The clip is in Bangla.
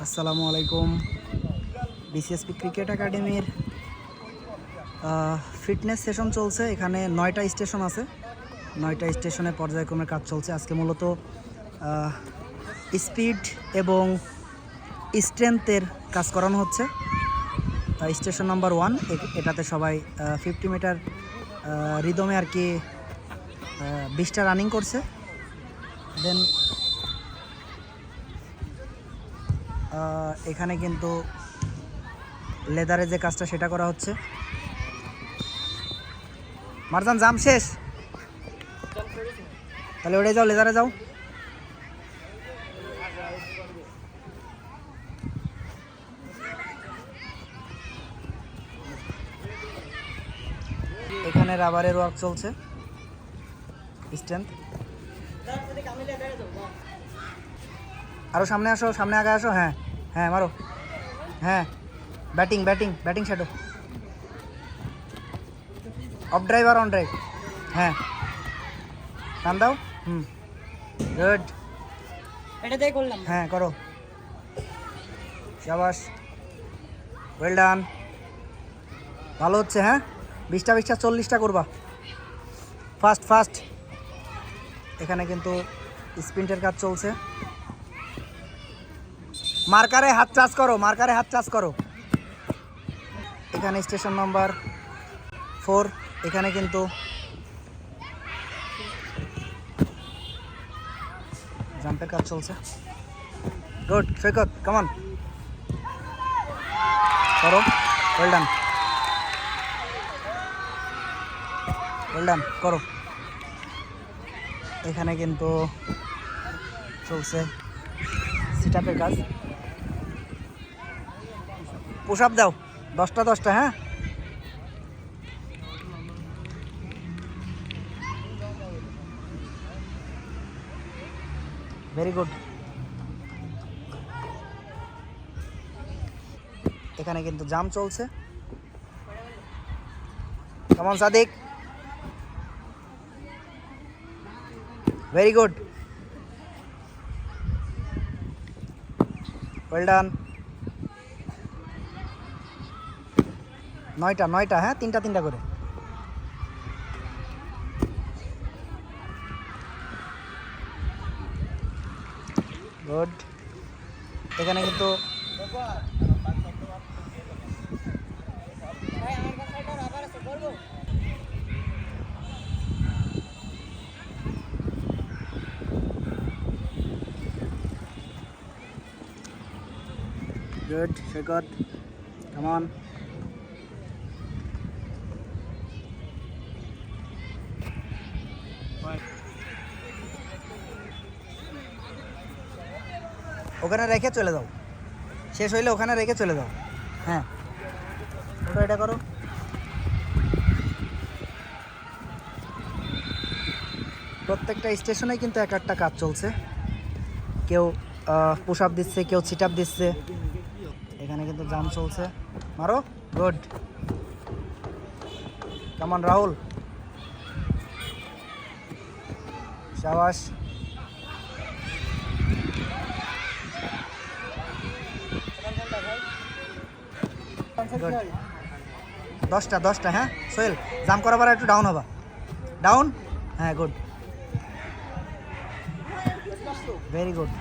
আসসালামু আলাইকুম। বিসিএসপি ক্রিকেট একাডেমির ফিটনেস সেশন চলছে। এখানে 9টা স্টেশন আছে, 9টা স্টেশনে পর্যায়ক্রমে কাজ চলছে। আজকে মূলত স্পিড এবং স্ট্রেংথের কাজ করানো হচ্ছে। স্টেশন নাম্বার 1 এটাতে সবাই 50 মিটার রিদমে আর কি 20টা রানিং করছে। দেন এখানে কিন্তু লেদারে যে কাজটা সেটা করা হচ্ছে। মারজান জাম শেষ, তাহলে ওটাই যাও, লেদারে যাও। এখানে রাবারের ওয়ার্ক চলছে, স্ট্রেংথ। আরো সামনে আসো, সামনে আগে আসো। হ্যাঁ হ্যাঁ মারো, হ্যাঁ। Batting batting batting shadow, off drive আর অন ড্রাইভ। হ্যাঁ টান দাও। গুড, এটাতেই করলাম। হ্যাঁ করো, শাবাশ, ওয়েল ডান, ভালো হচ্ছে। হ্যাঁ 20টা 20টা 40টা করবা, ফাস্ট ফাস্ট। এখানে কিন্তু স্প্রিন্টের কাজ চলছে। মার্কারে হাত টাচ করো, মার্কারে হাত টাচ করো। এখানে স্টেশন নাম্বার 4, এখানে কিন্তু জাম্পের কাজ চলছে। গুড সৈকত, কামান করো, ওয়েল ডান, ওয়েল ডান করো। এখানে কিন্তু চলছে সিট আপের কাজ। পুশ আপ দাও 10টা 10টা। হ্যাঁ ভেরি গুড। এখানে কিন্তু জাম চলছে। কেমন Sadik, very good, well done. 9টা 9টা, হ্যাঁ 3টা 3টা করে। গুড। এখানে কিন্তু গুড সৈকত, কামান। ওখানে রেখে চলে যাও, শেষ হইলে ওখানে রেখে চলে যাও। হ্যাঁ ওটা এটা করো। প্রত্যেকটা স্টেশনে কিন্তু এক একটা কাজ চলছে। কেউ পুশ আপ দিচ্ছে, কেউ সিট আপ দিচ্ছে। এখানে কিন্তু জাম চলছে। মারো, গুড, কেমন রাহুল, শাবাশ। গুড, 10টা 10টা। হ্যাঁ সোহেল, জাম করাবার একটু ডাউন হবা, ডাউন। হ্যাঁ গুড, ভেরি গুড।